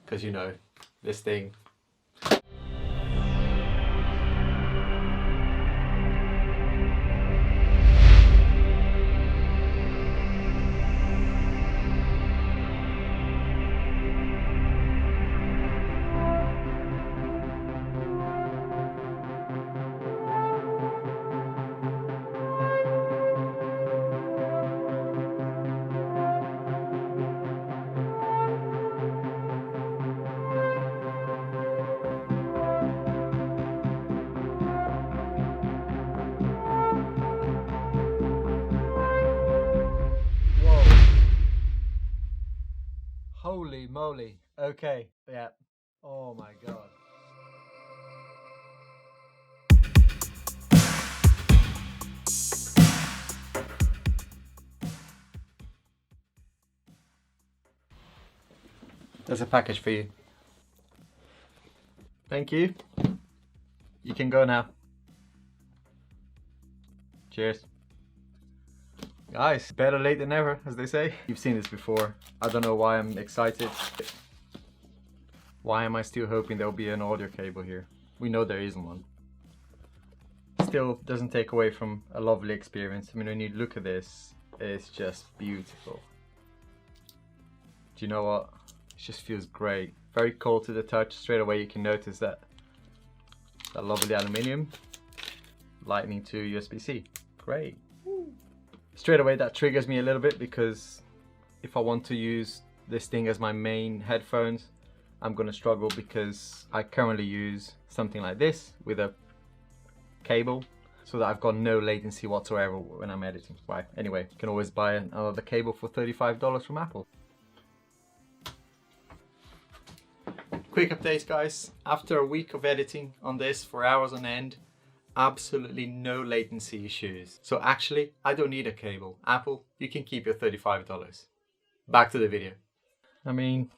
because you know, this thing. Holy moly. Okay, yeah. Oh my god. There's a package for you. Thank you. You can go now. Cheers. Guys, better late than never, as they say. You've seen this before. I don't know why I'm excited. Why am I still hoping there'll be an audio cable here? We know there isn't one. Still doesn't take away from a lovely experience. I mean, when you look at this, it's just beautiful. Do you know what? It just feels great. Very cold to the touch. Straight away you can notice that lovely aluminium. Lightning to USB-C. Great. Straight away that triggers me a little bit, because if I want to use this thing as my main headphones, I'm gonna struggle, because I currently use something like this with a cable, so that I've got no latency whatsoever when I'm editing. Right, anyway, you can always buy another cable for $35 from Apple. Quick update, guys. After a week of editing on this for hours on end, absolutely no latency issues. So actually, I don't need a cable. Apple, you can keep your $35. Back to the video. I mean,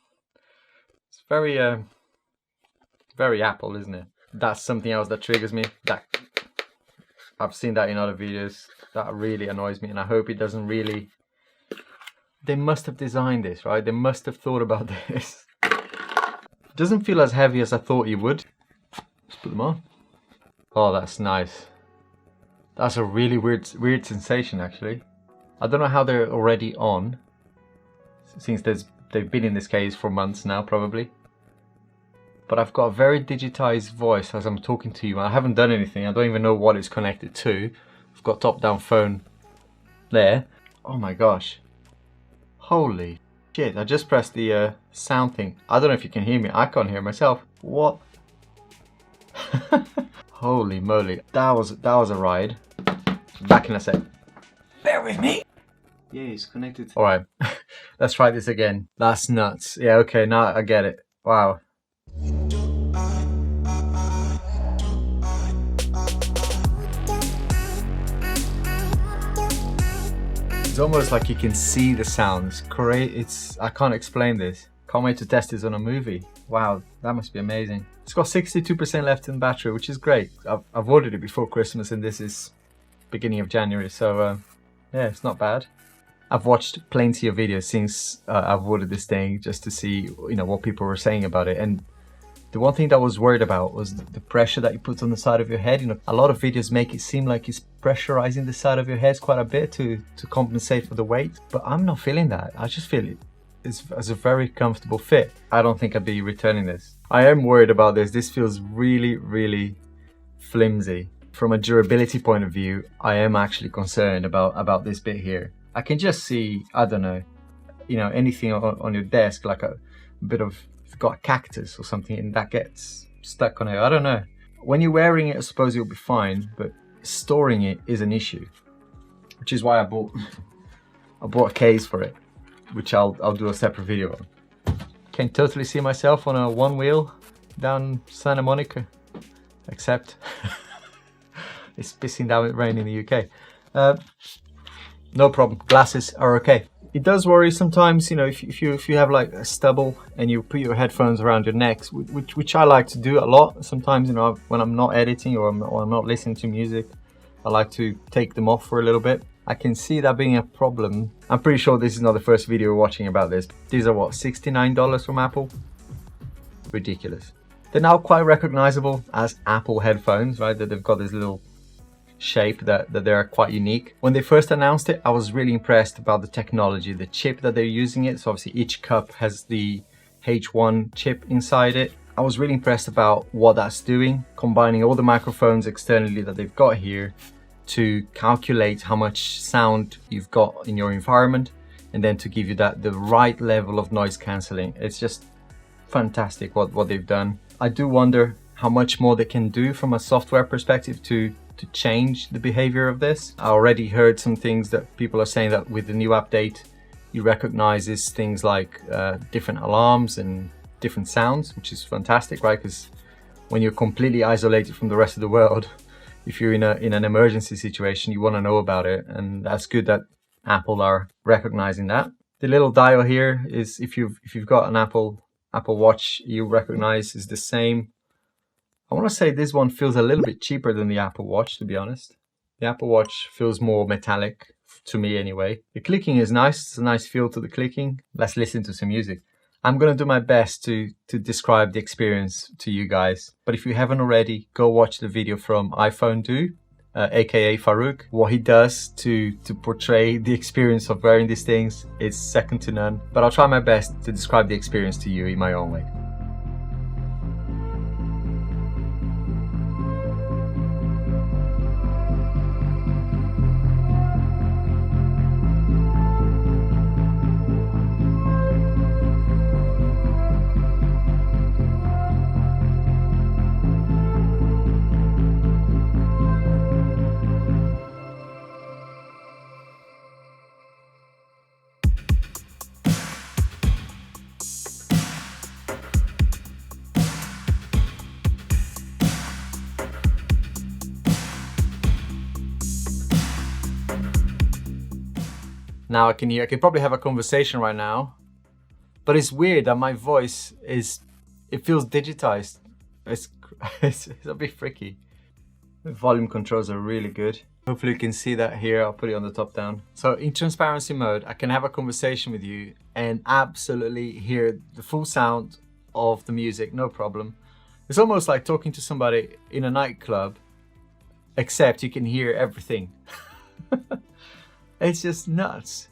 it's very Apple, isn't it? That's something else that triggers me. That I've seen that in other videos. That really annoys me, and I hope it doesn't really... They must have designed this, right? They must have thought about this. It doesn't feel as heavy as I thought it would. Let's put them on. Oh, that's nice. That's a really weird sensation, actually. I don't know how they're already on, since they've been in this case for months now, probably. But I've got a very digitized voice as I'm talking to you. I haven't done anything. I don't even know what it's connected to. I've got top-down phone there. Oh my gosh. Holy shit, I just pressed the sound thing. I don't know if you can hear me. I can't hear myself. What? Holy moly, that was a ride. Back in a sec. Bear with me. Yeah, it's connected. All right, let's try this again. That's nuts. Yeah, okay, now I get it. Wow. It's almost like you can see the sounds. I can't explain this. Can't wait to test this on a movie. Wow, that must be amazing. It's got 62% left in battery, which is great. I've ordered it before Christmas, and this is beginning of January, so yeah, it's not bad. I've watched plenty of videos since I've ordered this thing, just to see, you know, what people were saying about it. And the one thing that I was worried about was the pressure that you put on the side of your head. You know, a lot of videos make it seem like it's pressurizing the side of your head quite a bit to compensate for the weight, but I'm not feeling that. I just feel it. It's a very comfortable fit. I don't think I'd be returning this. I am worried about this. This feels really, really flimsy. From a durability point of view, I am actually concerned about this bit here. I can just see, I don't know, you know, anything on your desk, like a bit of, you've got a cactus or something, and that gets stuck on it. I don't know. When you're wearing it, I suppose you'll be fine, but storing it is an issue, which is why I bought a case for it, which I'll do a separate video on. Can totally see myself on a one wheel down Santa Monica, except it's pissing down with rain in the UK. No problem, glasses are okay. It does worry sometimes, you know, if you have like a stubble and you put your headphones around your neck, which I like to do a lot. Sometimes, you know, when I'm not editing or I'm not listening to music, I like to take them off for a little bit. I can see that being a problem. I'm pretty sure this is not the first video we're watching about this. These are what, $69 from Apple? ridiculous. They're now quite recognizable as Apple headphones, right? That they've got this little shape that they're quite unique. When they first announced it, I was really impressed about the technology, the chip that they're using it. So obviously each cup has the H1 chip inside it. I was really impressed about what that's doing, combining all the microphones externally that they've got here to calculate how much sound you've got in your environment, and then to give you the right level of noise cancelling. It's just fantastic what they've done. I do wonder how much more they can do from a software perspective to change the behavior of this. I already heard some things that people are saying that with the new update, it recognizes things like different alarms and different sounds, which is fantastic, right? Because when you're completely isolated from the rest of the world, if you're in an emergency situation, you want to know about it, and that's good that Apple are recognizing that. The little dial here is, if you've got an Apple Watch, you recognize is the same. I want to say this one feels a little bit cheaper than the Apple Watch, to be honest. The Apple Watch feels more metallic, to me anyway. The clicking is nice. It's a nice feel to the clicking. Let's listen to some music. I'm going to do my best to describe the experience to you guys. But if you haven't already, go watch the video from iPhone Do, aka Farouk. What he does to portray the experience of wearing these things is second to none. But I'll try my best to describe the experience to you in my own way. Now I can probably have a conversation right now, but it's weird that my voice it feels digitized. It's a bit freaky. The volume controls are really good. Hopefully you can see that here. I'll put it on the top down. So in transparency mode, I can have a conversation with you and absolutely hear the full sound of the music, no problem. It's almost like talking to somebody in a nightclub, except you can hear everything. It's just nuts.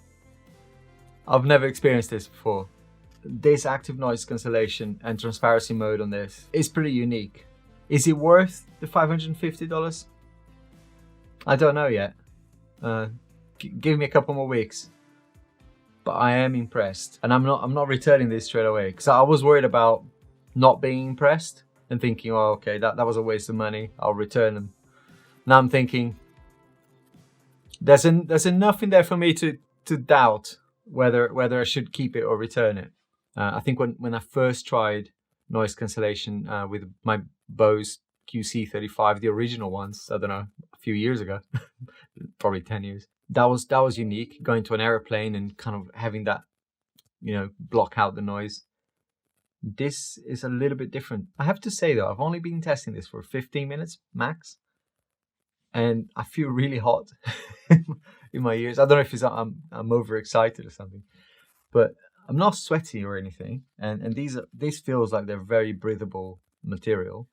I've never experienced this before. This active noise cancellation and transparency mode on this is pretty unique. Is it worth the $550? I don't know yet. Give me a couple more weeks. But I am impressed, and I'm not returning this straight away, because I was worried about not being impressed and thinking, oh, okay, that was a waste of money. I'll return them. Now I'm thinking, there's enough in there for me to doubt whether I should keep it or return it. I think when I first tried noise cancellation with my Bose QC35, the original ones, I don't know, a few years ago, probably 10 years. That was unique, going to an airplane and kind of having that, block out the noise. This is a little bit different. I have to say though, I've only been testing this for 15 minutes max, and I feel really hot in my ears. I don't know if I'm overexcited or something, but I'm not sweaty or anything. And these feels like they're very breathable material.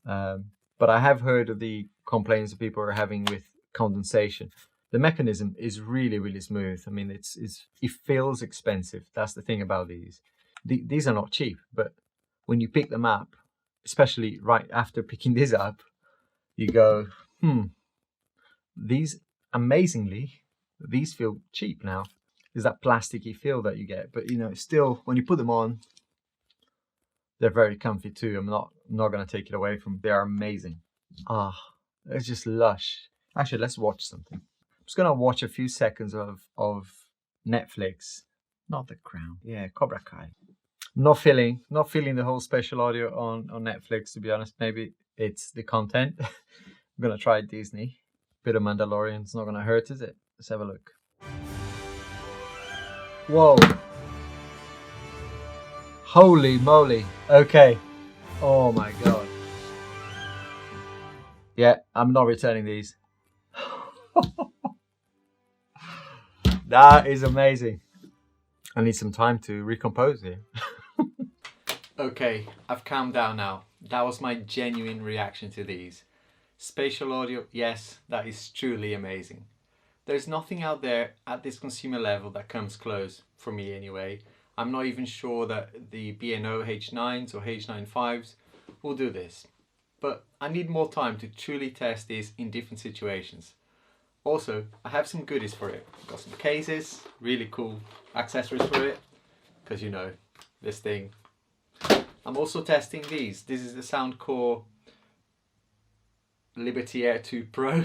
But I have heard of the complaints that people are having with condensation. The mechanism is really, really smooth. I mean, it feels expensive. That's the thing about these. These are not cheap, but when you pick them up, especially right after picking this up, you go, these, amazingly, these feel cheap now. There's that plasticky feel that you get, but still, when you put them on, they're very comfy too. I'm not going to take it away from them. They are amazing. It's just lush. Actually, let's watch something. I'm just going to watch a few seconds of Netflix. Not The Crown. Yeah, Cobra Kai. Not feeling the whole spatial audio on Netflix, to be honest. Maybe it's the content. I'm going to try Disney. Bit of Mandalorian. It's not going to hurt, is it? Let's have a look. Whoa. Holy moly. Okay. Oh my god. Yeah, I'm not returning these. That is amazing. I need some time to recompose here. Okay, I've calmed down now. That was my genuine reaction to these. Spatial audio, yes, that is truly amazing. There's nothing out there at this consumer level that comes close, for me anyway. I'm not even sure that the B&O H9s or H95s will do this. But I need more time to truly test this in different situations. Also, I have some goodies for it. I've got some cases, really cool accessories for it, because you know, this thing. I'm also testing these. This is the Soundcore Liberty Air 2 Pro.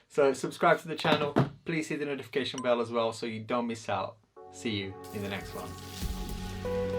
So subscribe to the channel, please hit the notification bell as well so you don't miss out. See you in the next one.